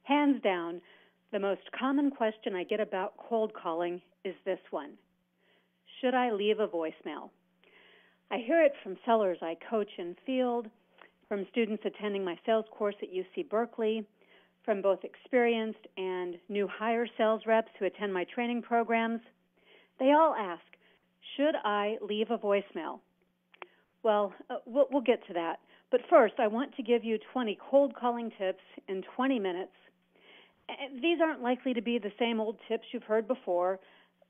Hands down, the most common question I get about cold calling is this one: should I leave a voicemail? I hear it from sellers I coach in field, from students attending my sales course at UC Berkeley, from both experienced and new hire sales reps who attend my training programs. They all ask, should I leave a voicemail? Well, we'll get to that. But first, I want to give you 20 cold calling tips in 20 minutes. These aren't likely to be the same old tips you've heard before.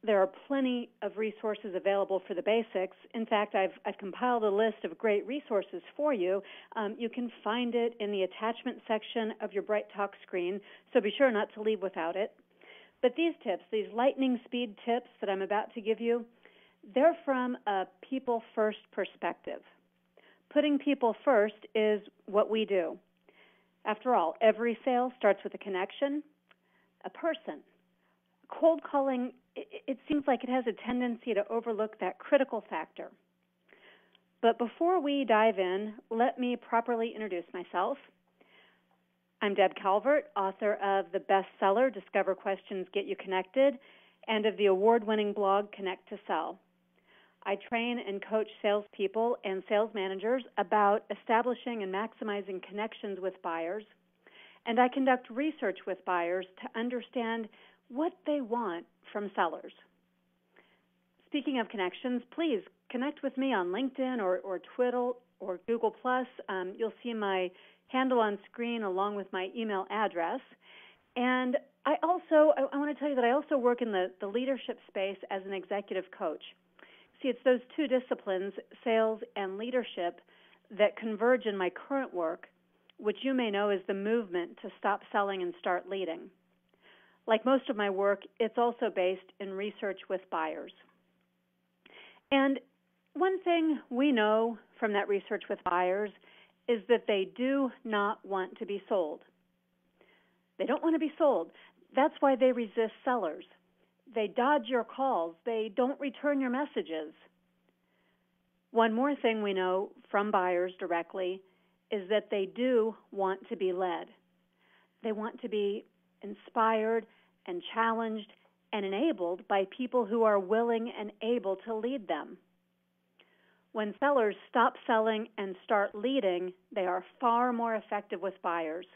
There are plenty of resources available for the basics. In fact, I've compiled a list of great resources for you. You can find it in the attachment section of your BrightTalk screen, so be sure not to leave without it. But these tips, these lightning speed tips that I'm about to give you, they're from a people-first perspective. Putting people first is what we do. After all, every sale starts with a connection, a person. Cold calling, it seems like it has a tendency to overlook that critical factor. But before we dive in, let me properly introduce myself. I'm Deb Calvert, author of the bestseller Discover Questions Get You Connected and of the award-winning blog Connect to Sell. I train and coach salespeople and sales managers about establishing and maximizing connections with buyers, and I conduct research with buyers to understand what they want from sellers. Speaking of connections, please connect with me on LinkedIn or Twitter or Google+. You'll see my handle on screen along with my email address. And I want to tell you that I also work in the leadership space as an executive coach. See, it's those two disciplines, sales and leadership, that converge in my current work, which you may know is the movement to stop selling and start leading. Like most of my work, it's also based in research with buyers. And one thing we know from that research with buyers is that they do not want to be sold. They don't want to be sold. That's why they resist sellers. They dodge your calls. They don't return your messages. One more thing we know from buyers directly is that they do want to be led. They want to be inspired and challenged and enabled by people who are willing and able to lead them. When sellers stop selling and start leading, they are far more effective with buyers.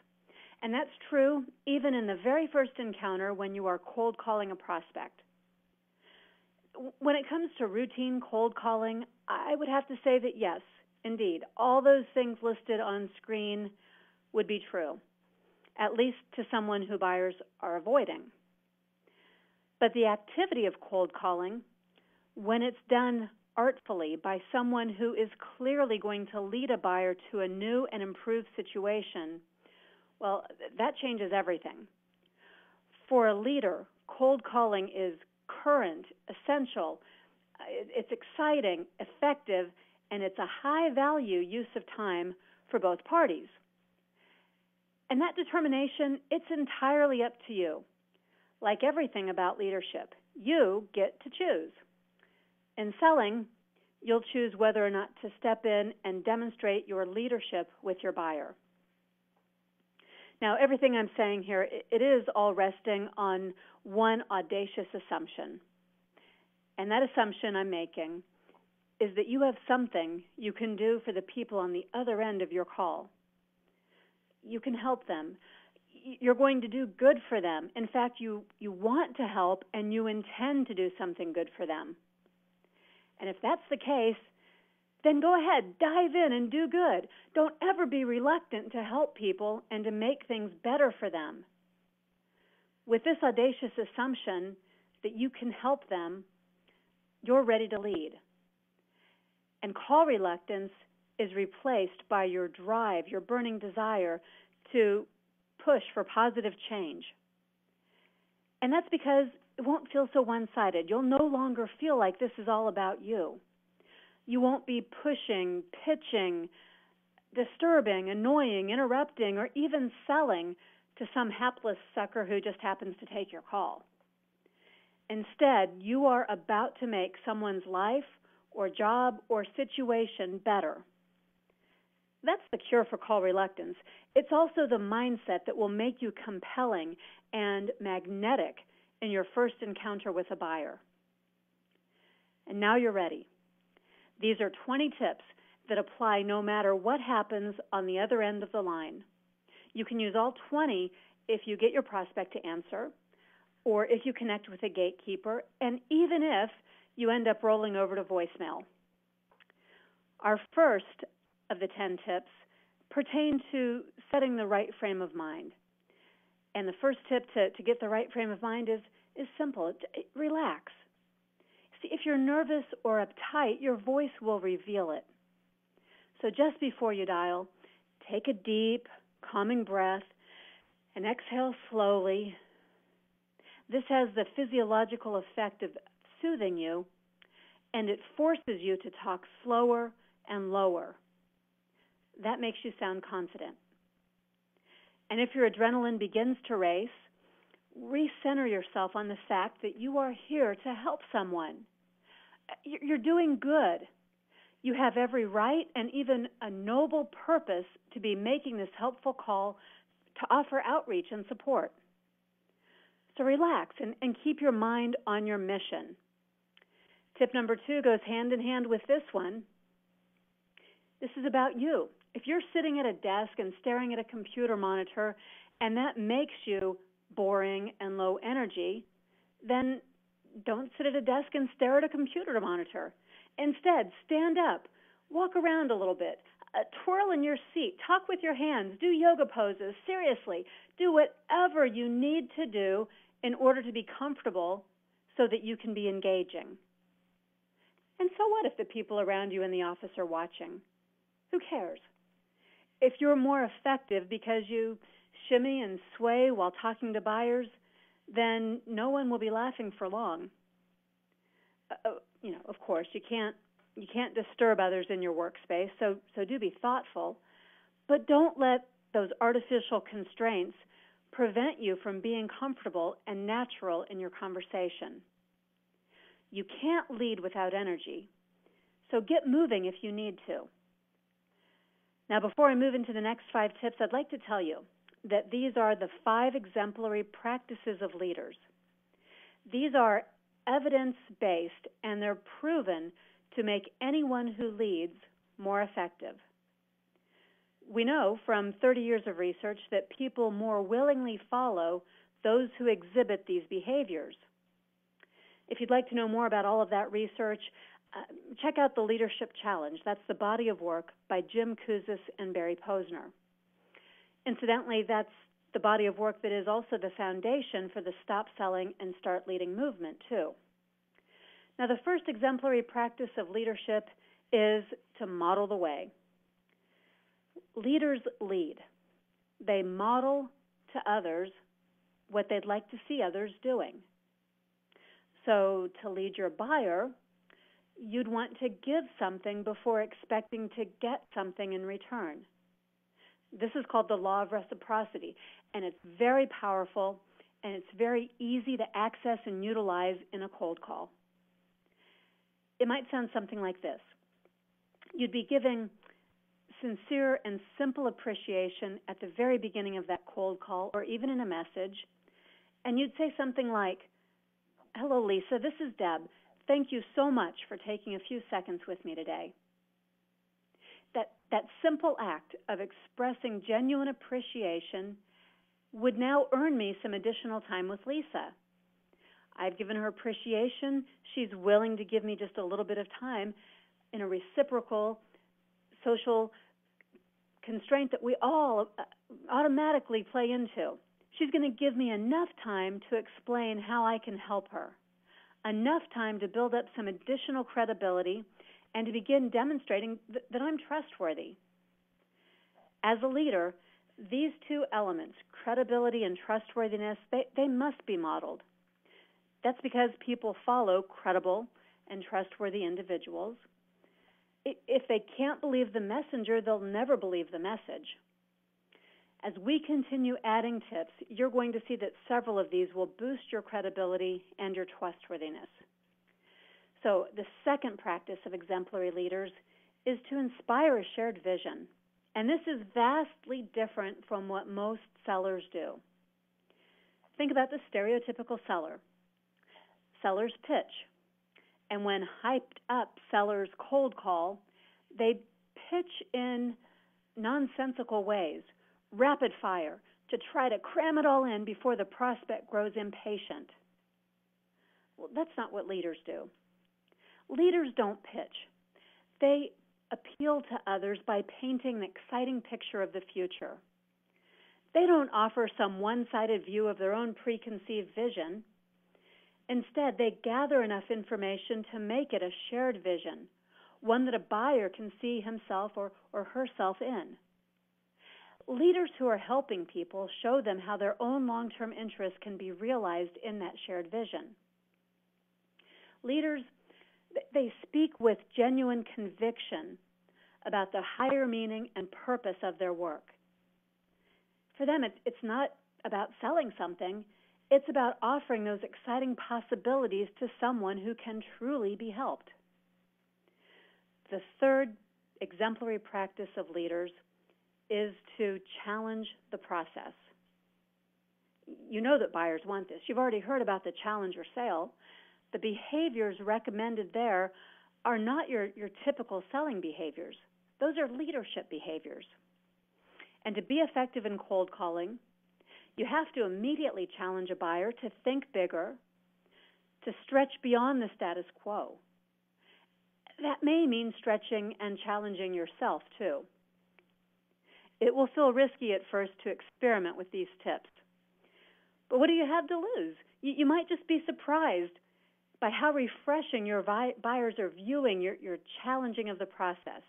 And that's true even in the very first encounter when you are cold calling a prospect. When it comes to routine cold calling, I would have to say that yes, indeed, all those things listed on screen would be true, at least to someone who buyers are avoiding. But the activity of cold calling, when it's done artfully by someone who is clearly going to lead a buyer to a new and improved situation, well, that changes everything. For a leader, cold calling is current, essential, it's exciting, effective, and it's a high-value use of time for both parties. And that determination, it's entirely up to you. Like everything about leadership, you get to choose. In selling, you'll choose whether or not to step in and demonstrate your leadership with your buyer. Now, everything I'm saying here, it is all resting on one audacious assumption. And that assumption I'm making is that you have something you can do for the people on the other end of your call. You can help them. You're going to do good for them. In fact, you want to help and you intend to do something good for them. And if that's the case, then go ahead, dive in and do good. Don't ever be reluctant to help people and to make things better for them. With this audacious assumption that you can help them, you're ready to lead. And call reluctance is replaced by your drive, your burning desire to push for positive change. And that's because it won't feel so one-sided. You'll no longer feel like this is all about you. You won't be pushing, pitching, disturbing, annoying, interrupting, or even selling to some hapless sucker who just happens to take your call. Instead, you are about to make someone's life or job or situation better. That's the cure for call reluctance. It's also the mindset that will make you compelling and magnetic in your first encounter with a buyer. And now you're ready. These are 20 tips that apply no matter what happens on the other end of the line. You can use all 20 if you get your prospect to answer, or if you connect with a gatekeeper, and even if you end up rolling over to voicemail. Our first of the 10 tips pertain to setting the right frame of mind. And the first tip to get the right frame of mind is simple. Relax. See, if you're nervous or uptight, your voice will reveal it. So just before you dial, take a deep, calming breath and exhale slowly. This has the physiological effect of soothing you, and it forces you to talk slower and lower. That makes you sound confident. And if your adrenaline begins to race, recenter yourself on the fact that you are here to help someone. You're doing good. You have every right and even a noble purpose to be making this helpful call to offer outreach and support. So relax and keep your mind on your mission. Tip number 2 goes hand in hand with this one. This is about you. If you're sitting at a desk and staring at a computer monitor and that makes you boring and low energy, then don't sit at a desk and stare at a computer monitor. Instead, stand up, walk around a little bit, twirl in your seat, talk with your hands, do yoga poses. Seriously, do whatever you need to do in order to be comfortable so that you can be engaging. And so what if the people around you in the office are watching? Who cares? If you're more effective because you shimmy and sway while talking to buyers, then no one will be laughing for long. Of course, you can't disturb others in your workspace, so do be thoughtful, but don't let those artificial constraints prevent you from being comfortable and natural in your conversation. You can't lead without energy, so get moving if you need to. Now, before I move into the next 5 tips, I'd like to tell you that these are the 5 exemplary practices of leaders. These are evidence-based, and they're proven to make anyone who leads more effective. We know from 30 years of research that people more willingly follow those who exhibit these behaviors. If you'd like to know more about all of that research, check out the Leadership Challenge. That's the body of work by Jim Kouzes and Barry Posner. Incidentally, that's the body of work that is also the foundation for the Stop Selling and Start Leading movement, too. Now, the first exemplary practice of leadership is to model the way. Leaders lead. They model to others what they'd like to see others doing. So to lead your buyer, you'd want to give something before expecting to get something in return. This is called the law of reciprocity, and it's very powerful, and it's very easy to access and utilize in a cold call. It might sound something like this. You'd be giving sincere and simple appreciation at the very beginning of that cold call, or even in a message, and you'd say something like, "Hello, Lisa, this is Deb. Thank you so much for taking a few seconds with me today." That simple act of expressing genuine appreciation would now earn me some additional time with Lisa. I've given her appreciation. She's willing to give me just a little bit of time in a reciprocal social constraint that we all automatically play into. She's going to give me enough time to explain how I can help her, enough time to build up some additional credibility and to begin demonstrating that I'm trustworthy. As a leader, these 2 elements, credibility and trustworthiness, they must be modeled. That's because people follow credible and trustworthy individuals. If they can't believe the messenger, they'll never believe the message. As we continue adding tips, you're going to see that several of these will boost your credibility and your trustworthiness. So the second practice of exemplary leaders is to inspire a shared vision. And this is vastly different from what most sellers do. Think about the stereotypical seller. Sellers pitch. And when hyped up sellers cold call, they pitch in nonsensical ways, rapid fire, to try to cram it all in before the prospect grows impatient. Well, that's not what leaders do. Leaders don't pitch. They appeal to others by painting an exciting picture of the future. They don't offer some one-sided view of their own preconceived vision. Instead, they gather enough information to make it a shared vision, one that a buyer can see himself or herself in. Leaders who are helping people show them how their own long-term interests can be realized in that shared vision. Leaders, they speak with genuine conviction about the higher meaning and purpose of their work. For them, it's not about selling something. It's about offering those exciting possibilities to someone who can truly be helped. The third exemplary practice of leaders is to challenge the process. You know that buyers want this. You've already heard about the challenger sale. The behaviors recommended there are not your typical selling behaviors. Those are leadership behaviors. And to be effective in cold calling, you have to immediately challenge a buyer to think bigger, to stretch beyond the status quo. That may mean stretching and challenging yourself, too. It will feel risky at first to experiment with these tips. But what do you have to lose? You might just be surprised by how refreshing your buyers are viewing your challenging of the process.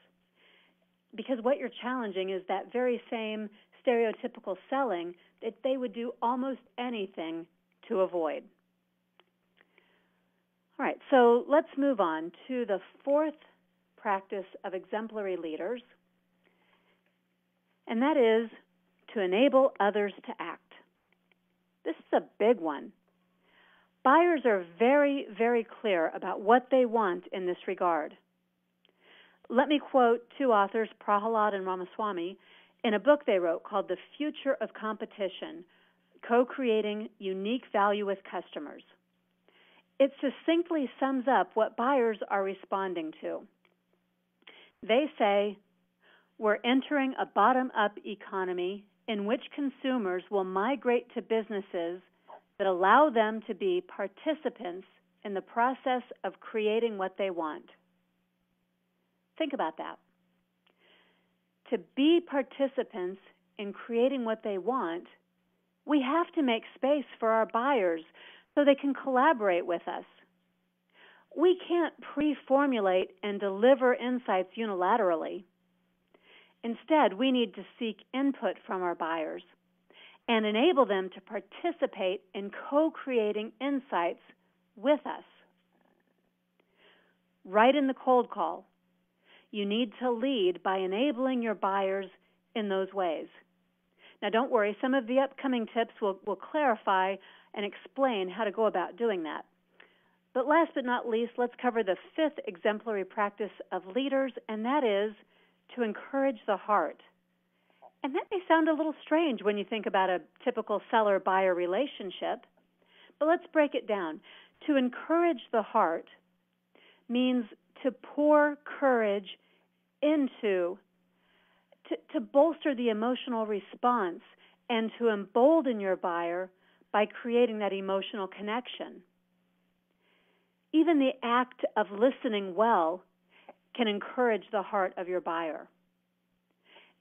Because what you're challenging is that very same stereotypical selling that they would do almost anything to avoid. All right, so let's move on to the fourth practice of exemplary leaders, and that is to enable others to act. This is a big one. Buyers are very, very clear about what they want in this regard. Let me quote two authors, Prahalad and Ramaswamy, in a book they wrote called The Future of Competition, Co-Creating Unique Value with Customers. It succinctly sums up what buyers are responding to. They say, we're entering a bottom-up economy in which consumers will migrate to businesses that allow them to be participants in the process of creating what they want. Think about that. To be participants in creating what they want, we have to make space for our buyers so they can collaborate with us. We can't pre-formulate and deliver insights unilaterally. Instead, we need to seek input from our buyers and enable them to participate in co-creating insights with us. Right in the cold call, you need to lead by enabling your buyers in those ways. Now, don't worry, some of the upcoming tips will clarify and explain how to go about doing that. But last but not least, let's cover the fifth exemplary practice of leaders, and that is to encourage the heart. And that may sound a little strange when you think about a typical seller-buyer relationship, but let's break it down. To encourage the heart means to pour courage into, to bolster the emotional response and to embolden your buyer by creating that emotional connection. Even the act of listening well can encourage the heart of your buyer.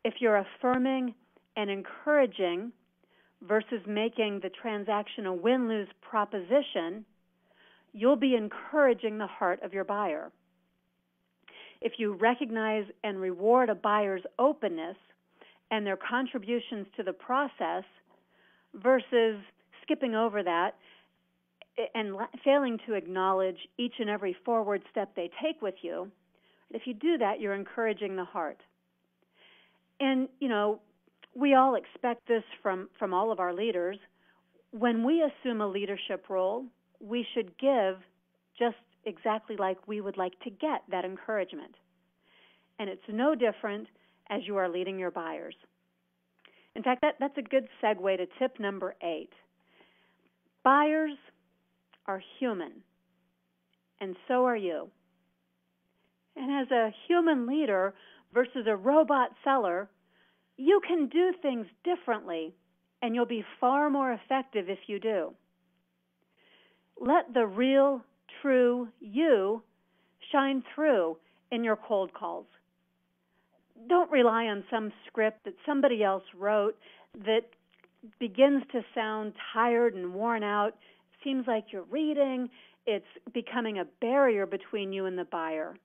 If you're affirming and encouraging versus making the transaction a win-lose proposition, you'll be encouraging the heart of your buyer. If you recognize and reward a buyer's openness and their contributions to the process versus skipping over that and failing to acknowledge each and every forward step they take with you, if you do that, you're encouraging the heart. And, you know, we all expect this from all of our leaders. When we assume a leadership role, we should give just exactly like we would like to get that encouragement. And it's no different as you are leading your buyers. In fact, that's a good segue to tip number 8. Buyers are human, and so are you. And as a human leader versus a robot seller, you can do things differently, and you'll be far more effective if you do. Let the real, true you shine through in your cold calls. Don't rely on some script that somebody else wrote that begins to sound tired and worn out. Seems like you're reading. It's becoming a barrier between you and the buyer.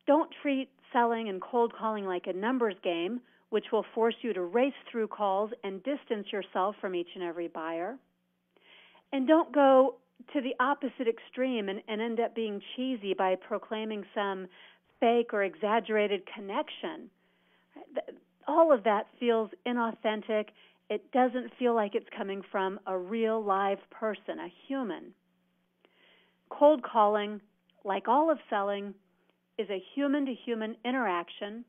Don't treat selling and cold calling like a numbers game, which will force you to race through calls and distance yourself from each and every buyer. And don't go to the opposite extreme and end up being cheesy by proclaiming some fake or exaggerated connection. All of that feels inauthentic. It doesn't feel like it's coming from a real live person, a human. Cold calling, like all of selling, is a human-to-human interaction,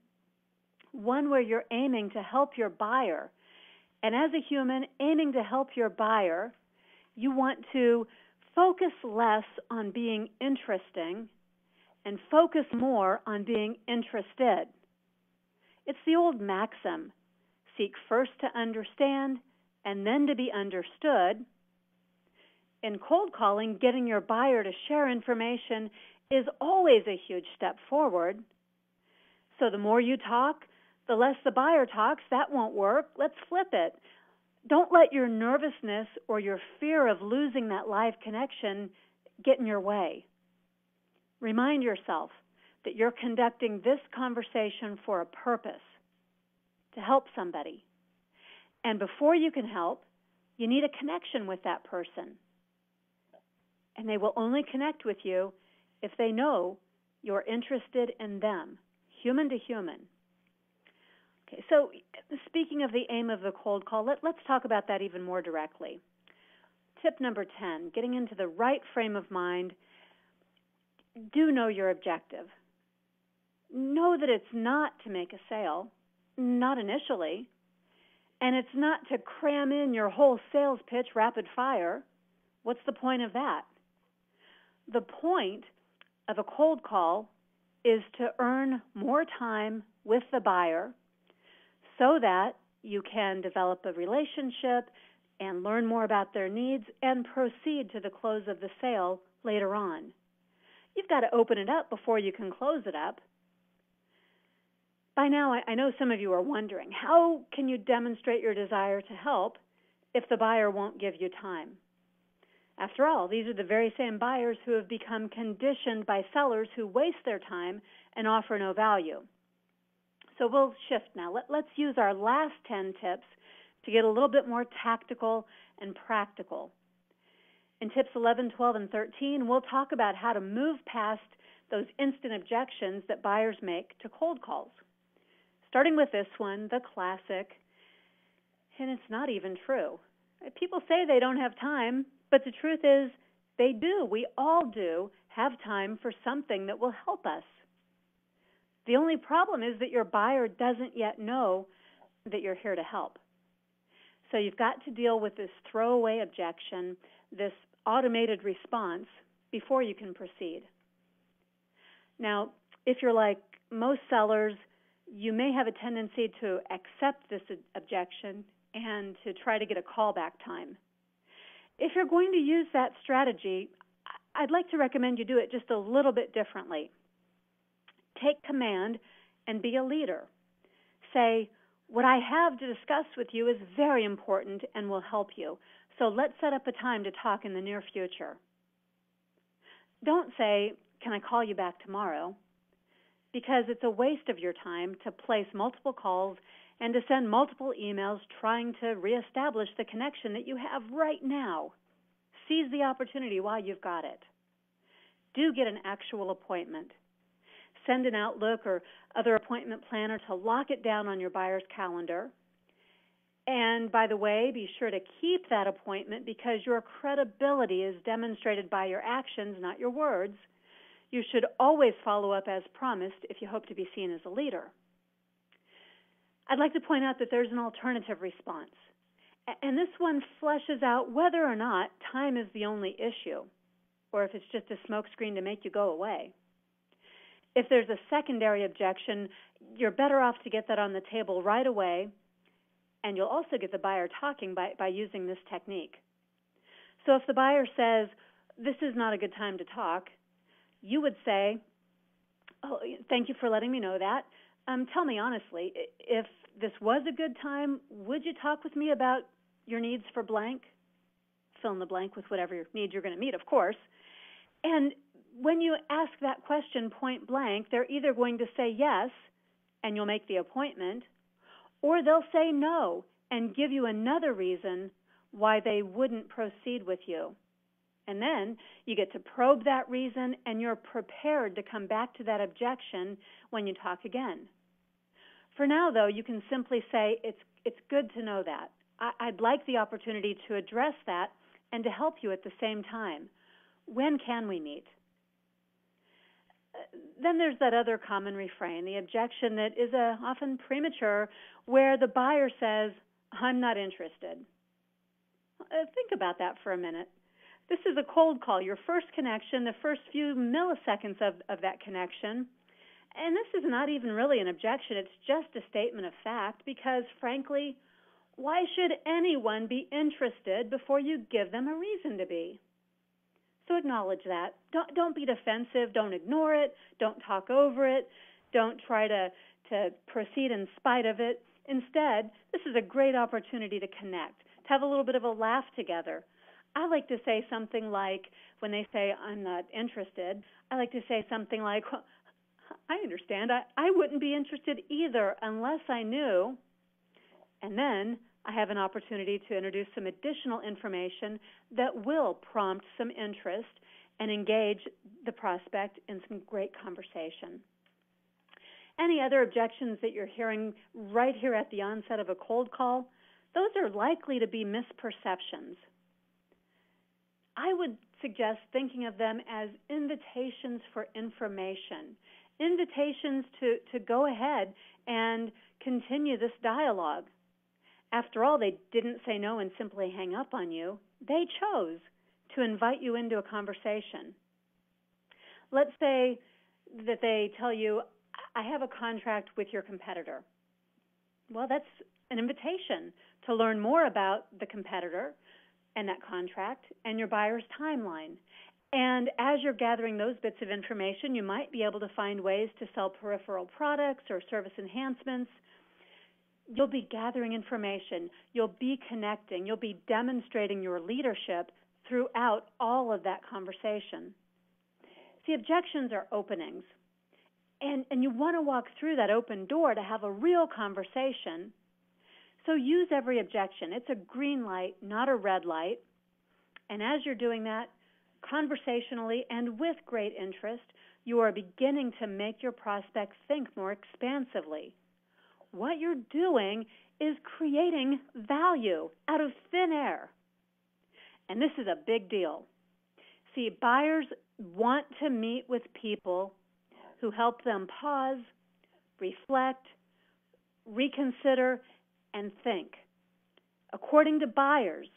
one where you're aiming to help your buyer. And as a human aiming to help your buyer, you want to focus less on being interesting and focus more on being interested. It's the old maxim, seek first to understand and then to be understood. In cold calling, getting your buyer to share information is always a huge step forward. So the more you talk, the less the buyer talks. That won't work. Let's flip it. Don't let your nervousness or your fear of losing that live connection get in your way. Remind yourself that you're conducting this conversation for a purpose, to help somebody. And before you can help, you need a connection with that person. And they will only connect with you if they know you're interested in them, human to human. Okay, so speaking of the aim of the cold call, let's talk about that even more directly. Tip number 10, getting into the right frame of mind. Do know your objective. Know that it's not to make a sale, not initially, and it's not to cram in your whole sales pitch rapid fire. What's the point of that? The point of a cold call is to earn more time with the buyer so that you can develop a relationship and learn more about their needs and proceed to the close of the sale later on. You've got to open it up before you can close it up. By now, I know some of you are wondering, how can you demonstrate your desire to help if the buyer won't give you time? After all, these are the very same buyers who have become conditioned by sellers who waste their time and offer no value. So we'll shift now. Let's use our last 10 tips to get a little bit more tactical and practical. In tips 11, 12, and 13, we'll talk about how to move past those instant objections that buyers make to cold calls. Starting with this one, the classic, and it's not even true. People say they don't have time, but the truth is they do. We all do have time for something that will help us. The only problem is that your buyer doesn't yet know that you're here to help. So you've got to deal with this throwaway objection, this automated response, before you can proceed. Now, if you're like most sellers, you may have a tendency to accept this objection and to try to get a callback time. If you're going to use that strategy, I'd like to recommend you do it just a little bit differently. Take command and be a leader. Say, what I have to discuss with you is very important and will help you, so let's set up a time to talk in the near future. Don't say, can I call you back tomorrow? Because it's a waste of your time to place multiple calls and to send multiple emails trying to reestablish the connection that you have right now. Seize the opportunity while you've got it. Do get an actual appointment. Send an Outlook or other appointment planner to lock it down on your buyer's calendar. And by the way, be sure to keep that appointment because your credibility is demonstrated by your actions, not your words. You should always follow up as promised if you hope to be seen as a leader. I'd like to point out that there's an alternative response. And this one fleshes out whether or not time is the only issue, or if it's just a smokescreen to make you go away. If there's a secondary objection, you're better off to get that on the table right away, and you'll also get the buyer talking by using this technique. So if the buyer says, this is not a good time to talk, you would say, oh, thank you for letting me know that. Tell me honestly, if this was a good time, would you talk with me about your needs for blank? Fill in the blank with whatever needs you're going to meet, of course. And when you ask that question point blank, they're either going to say yes, and you'll make the appointment, or they'll say no and give you another reason why they wouldn't proceed with you. And then you get to probe that reason, and you're prepared to come back to that objection when you talk again. For now, though, you can simply say, it's good to know that. I'd like the opportunity to address that and to help you at the same time. When can we meet? Then there's that other common refrain, the objection that is often premature, where the buyer says, I'm not interested. Think about that for a minute. This is a cold call, your first connection, the first few milliseconds of that connection. And this is not even really an objection. It's just a statement of fact because, frankly, why should anyone be interested before you give them a reason to be? So acknowledge that. Don't be defensive. Don't ignore it. Don't talk over it. Don't try to proceed in spite of it. Instead, this is a great opportunity to connect, to have a little bit of a laugh together. I like to say something like, when they say, I'm not interested, I like to say something like, I understand. I wouldn't be interested either unless I knew. And then I have an opportunity to introduce some additional information that will prompt some interest and engage the prospect in some great conversation. Any other objections that you're hearing right here at the onset of a cold call, those are likely to be misperceptions. I would suggest thinking of them as invitations for information, invitations to go ahead and continue this dialogue. After all, they didn't say no and simply hang up on you. They chose to invite you into a conversation. Let's say that they tell you, I have a contract with your competitor. Well, that's an invitation to learn more about the competitor and that contract and your buyer's timeline. And as you're gathering those bits of information, you might be able to find ways to sell peripheral products or service enhancements. You'll be gathering information. You'll be connecting. You'll be demonstrating your leadership throughout all of that conversation. See, objections are openings. And you want to walk through that open door to have a real conversation. So use every objection. It's a green light, not a red light. And as you're doing that, conversationally and with great interest, you are beginning to make your prospect think more expansively. What you're doing is creating value out of thin air. And this is a big deal. See, buyers want to meet with people who help them pause, reflect, reconsider, and think. According to buyers,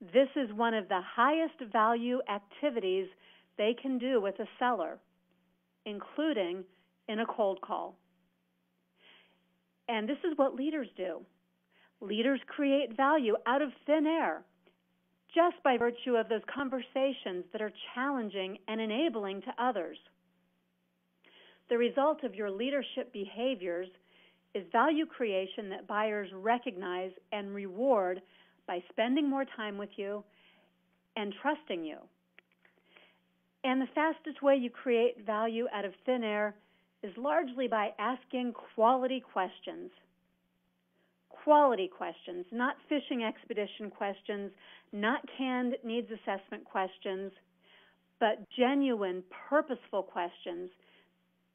this is one of the highest value activities they can do with a seller, including in a cold call. And this is what leaders do. Leaders create value out of thin air just by virtue of those conversations that are challenging and enabling to others. The result of your leadership behaviors is value creation that buyers recognize and reward by spending more time with you and trusting you. And the fastest way you create value out of thin air is largely by asking quality questions. Quality questions, not fishing expedition questions, not canned needs assessment questions, but genuine, purposeful questions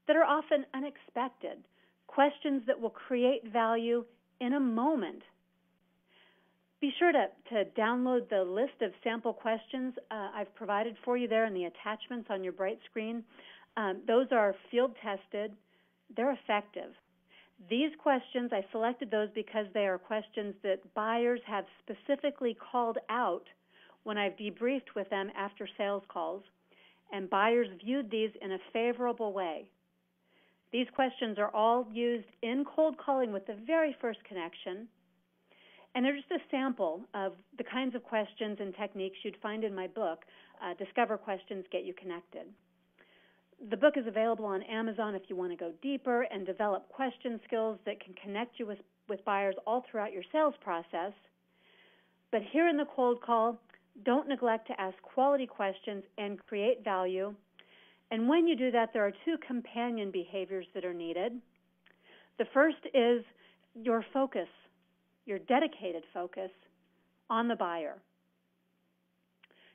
that are often unexpected, questions that will create value in a moment. Be sure to download the list of sample questions I've provided for you there in the attachments on your bright screen. Those are field tested. They're effective. These questions, I selected those because they are questions that buyers have specifically called out when I've debriefed with them after sales calls, and buyers viewed these in a favorable way. These questions are all used in cold calling with the very first connection, and they're just a sample of the kinds of questions and techniques you'd find in my book, Discover Questions Get You Connected. The book is available on Amazon if you want to go deeper and develop question skills that can connect you with buyers all throughout your sales process. But here in the cold call, don't neglect to ask quality questions and create value. And when you do that, there are two companion behaviors that are needed. The first is your focus, your dedicated focus on the buyer.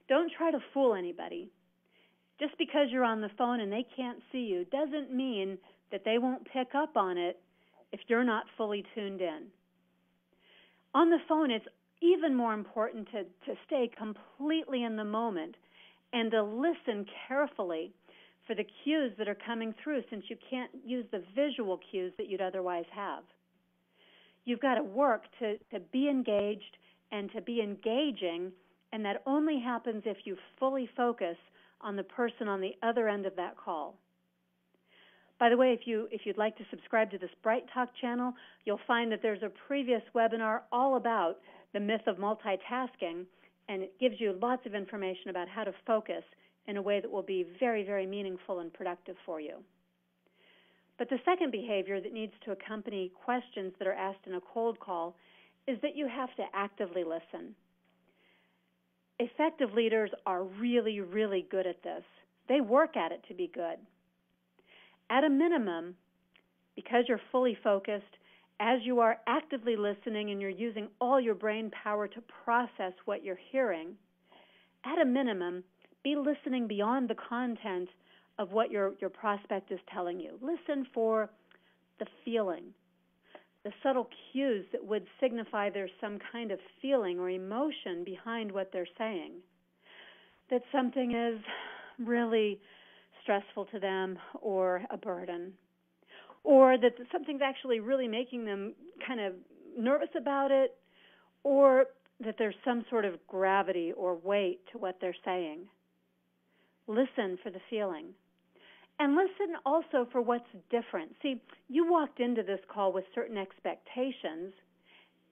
Don't try to fool anybody. Just because you're on the phone and they can't see you doesn't mean that they won't pick up on it if you're not fully tuned in. On the phone, it's even more important to stay completely in the moment and to listen carefully for the cues that are coming through, since you can't use the visual cues that you'd otherwise have. You've got to work to be engaged and to be engaging, and that only happens if you fully focus on the person on the other end of that call. By the way, if you'd like to subscribe to this Bright Talk channel, you'll find that there's a previous webinar all about the myth of multitasking, and it gives you lots of information about how to focus in a way that will be very, very meaningful and productive for you. But the second behavior that needs to accompany questions that are asked in a cold call is that you have to actively listen. Effective leaders are really, really good at this. They work at it to be good. At a minimum, because you're fully focused, as you are actively listening and you're using all your brain power to process what you're hearing, at a minimum, be listening beyond the content of what your prospect is telling you. Listen for the feeling, the subtle cues that would signify there's some kind of feeling or emotion behind what they're saying, that something is really stressful to them or a burden, or that something's actually really making them kind of nervous about it, or that there's some sort of gravity or weight to what they're saying. Listen for the feeling. And listen also for what's different. See, you walked into this call with certain expectations.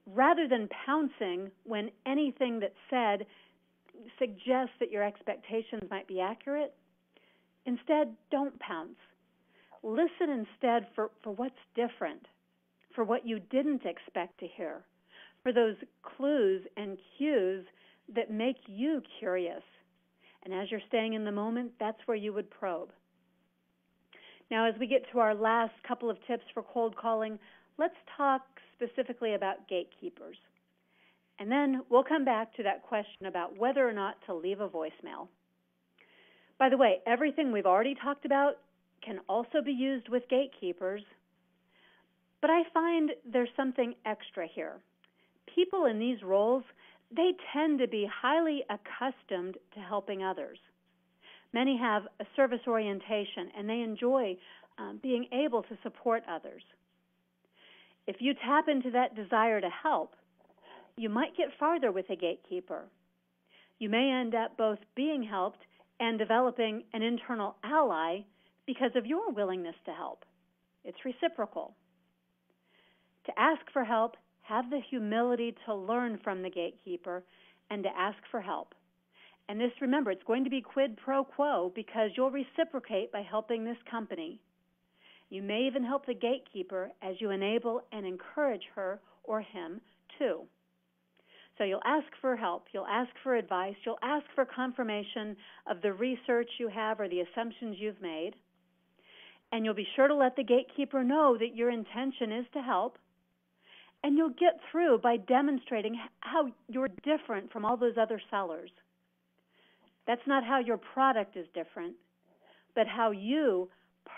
Rather than pouncing when anything that's said suggests that your expectations might be accurate, instead, don't pounce. Listen instead for what's different, for what you didn't expect to hear, for those clues and cues that make you curious. And as you're staying in the moment, that's where you would probe. Now, as we get to our last couple of tips for cold calling, let's talk specifically about gatekeepers. And then we'll come back to that question about whether or not to leave a voicemail. By the way, everything we've already talked about can also be used with gatekeepers, but I find there's something extra here. People in these roles, they tend to be highly accustomed to helping others. Many have a service orientation, and they enjoy being able to support others. If you tap into that desire to help, you might get farther with a gatekeeper. You may end up both being helped and developing an internal ally because of your willingness to help. It's reciprocal. To ask for help, have the humility to learn from the gatekeeper and to ask for help. And this, remember, it's going to be quid pro quo because you'll reciprocate by helping this company. You may even help the gatekeeper as you enable and encourage her or him too. So you'll ask for help, you'll ask for advice, you'll ask for confirmation of the research you have or the assumptions you've made, and you'll be sure to let the gatekeeper know that your intention is to help, and you'll get through by demonstrating how you're different from all those other sellers. That's not how your product is different, but how you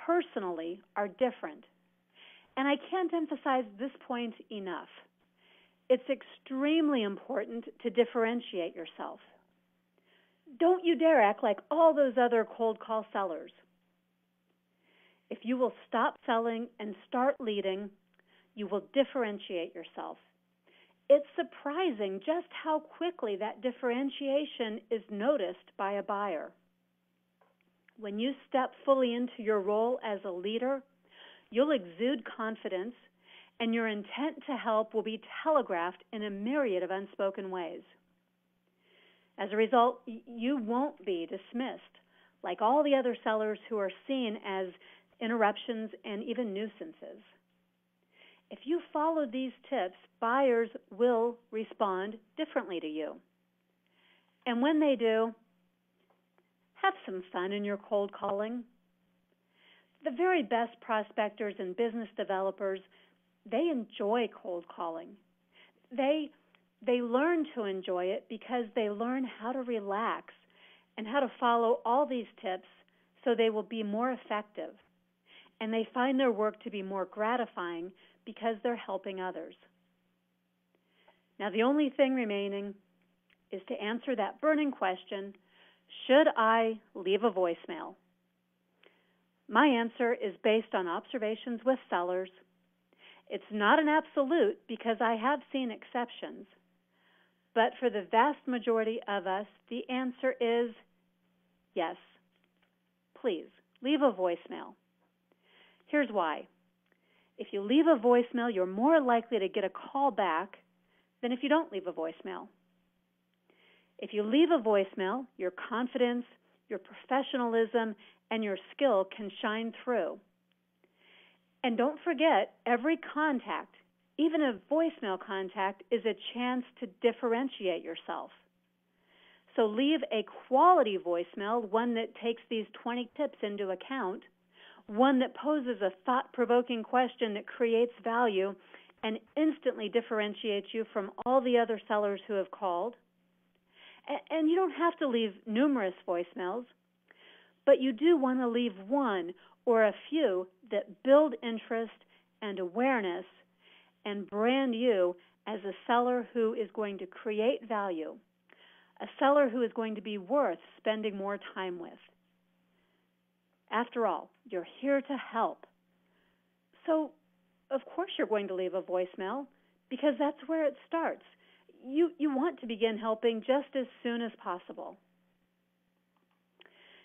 personally are different. And I can't emphasize this point enough. It's extremely important to differentiate yourself. Don't you dare act like all those other cold call sellers. If you will stop selling and start leading, You will differentiate yourself. It's surprising just how quickly that differentiation is noticed by a buyer. When you step fully into your role as a leader, you'll exude confidence, and your intent to help will be telegraphed in a myriad of unspoken ways. As a result, you won't be dismissed like all the other sellers who are seen as interruptions and even nuisances. If you follow these tips, buyers will respond differently to you. And when they do, have some fun in your cold calling. The very best prospectors and business developers, they enjoy cold calling. They learn to enjoy it because they learn how to relax and how to follow all these tips so they will be more effective. And they find their work to be more gratifying because they're helping others. Now, the only thing remaining is to answer that burning question, should I leave a voicemail? My answer is based on observations with sellers. It's not an absolute because I have seen exceptions. But for the vast majority of us, the answer is yes. Please, leave a voicemail. Here's why. If you leave a voicemail, you're more likely to get a call back than if you don't leave a voicemail. If you leave a voicemail, your confidence, your professionalism, and your skill can shine through. And don't forget, every contact, even a voicemail contact, is a chance to differentiate yourself. So leave a quality voicemail, one that takes these 20 tips into account, one that poses a thought-provoking question that creates value and instantly differentiates you from all the other sellers who have called. And you don't have to leave numerous voicemails, but you do want to leave one or a few that build interest and awareness and brand you as a seller who is going to create value, a seller who is going to be worth spending more time with. After all, you're here to help. So, of course you're going to leave a voicemail because that's where it starts. You want to begin helping just as soon as possible.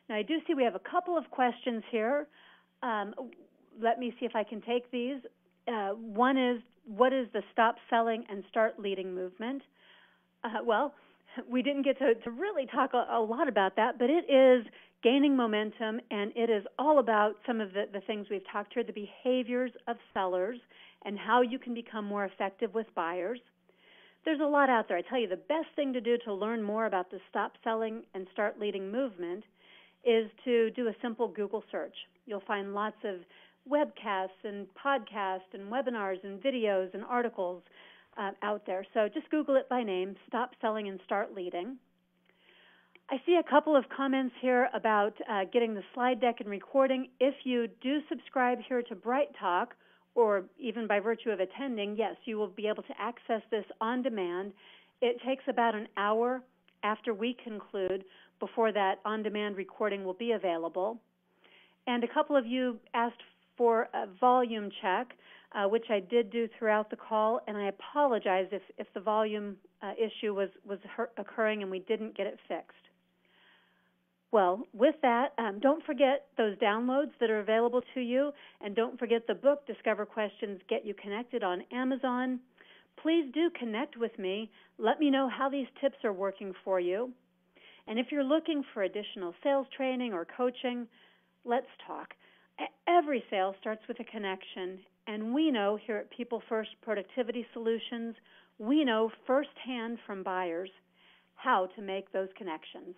Now, I do see we have a couple of questions here. Let me see if I can take these. One is, what is the stop selling and start leading movement? Well, we didn't get to really talk a lot about that, but it is gaining momentum, and it is all about some of the things we've talked here, the behaviors of sellers and how you can become more effective with buyers. There's a lot out there. I tell you, the best thing to do to learn more about the stop selling and start leading movement is to do a simple Google search. You'll find lots of webcasts and podcasts and webinars and videos and articles out there. So just Google it by name, Stop Selling and Start Leading. I see a couple of comments here about getting the slide deck and recording. If you do subscribe here to Bright Talk, or even by virtue of attending, yes, you will be able to access this on demand. It takes about an hour after we conclude before that on-demand recording will be available. And a couple of you asked for a volume check, which I did do throughout the call, and I apologize if the volume issue was occurring and we didn't get it fixed. Well, with that, don't forget those downloads that are available to you, and don't forget the book, Discover Questions Get You Connected, on Amazon. Please do connect with me. Let me know how these tips are working for you. And if you're looking for additional sales training or coaching, let's talk. Every sale starts with a connection, and we know here at People First Productivity Solutions, we know firsthand from buyers how to make those connections.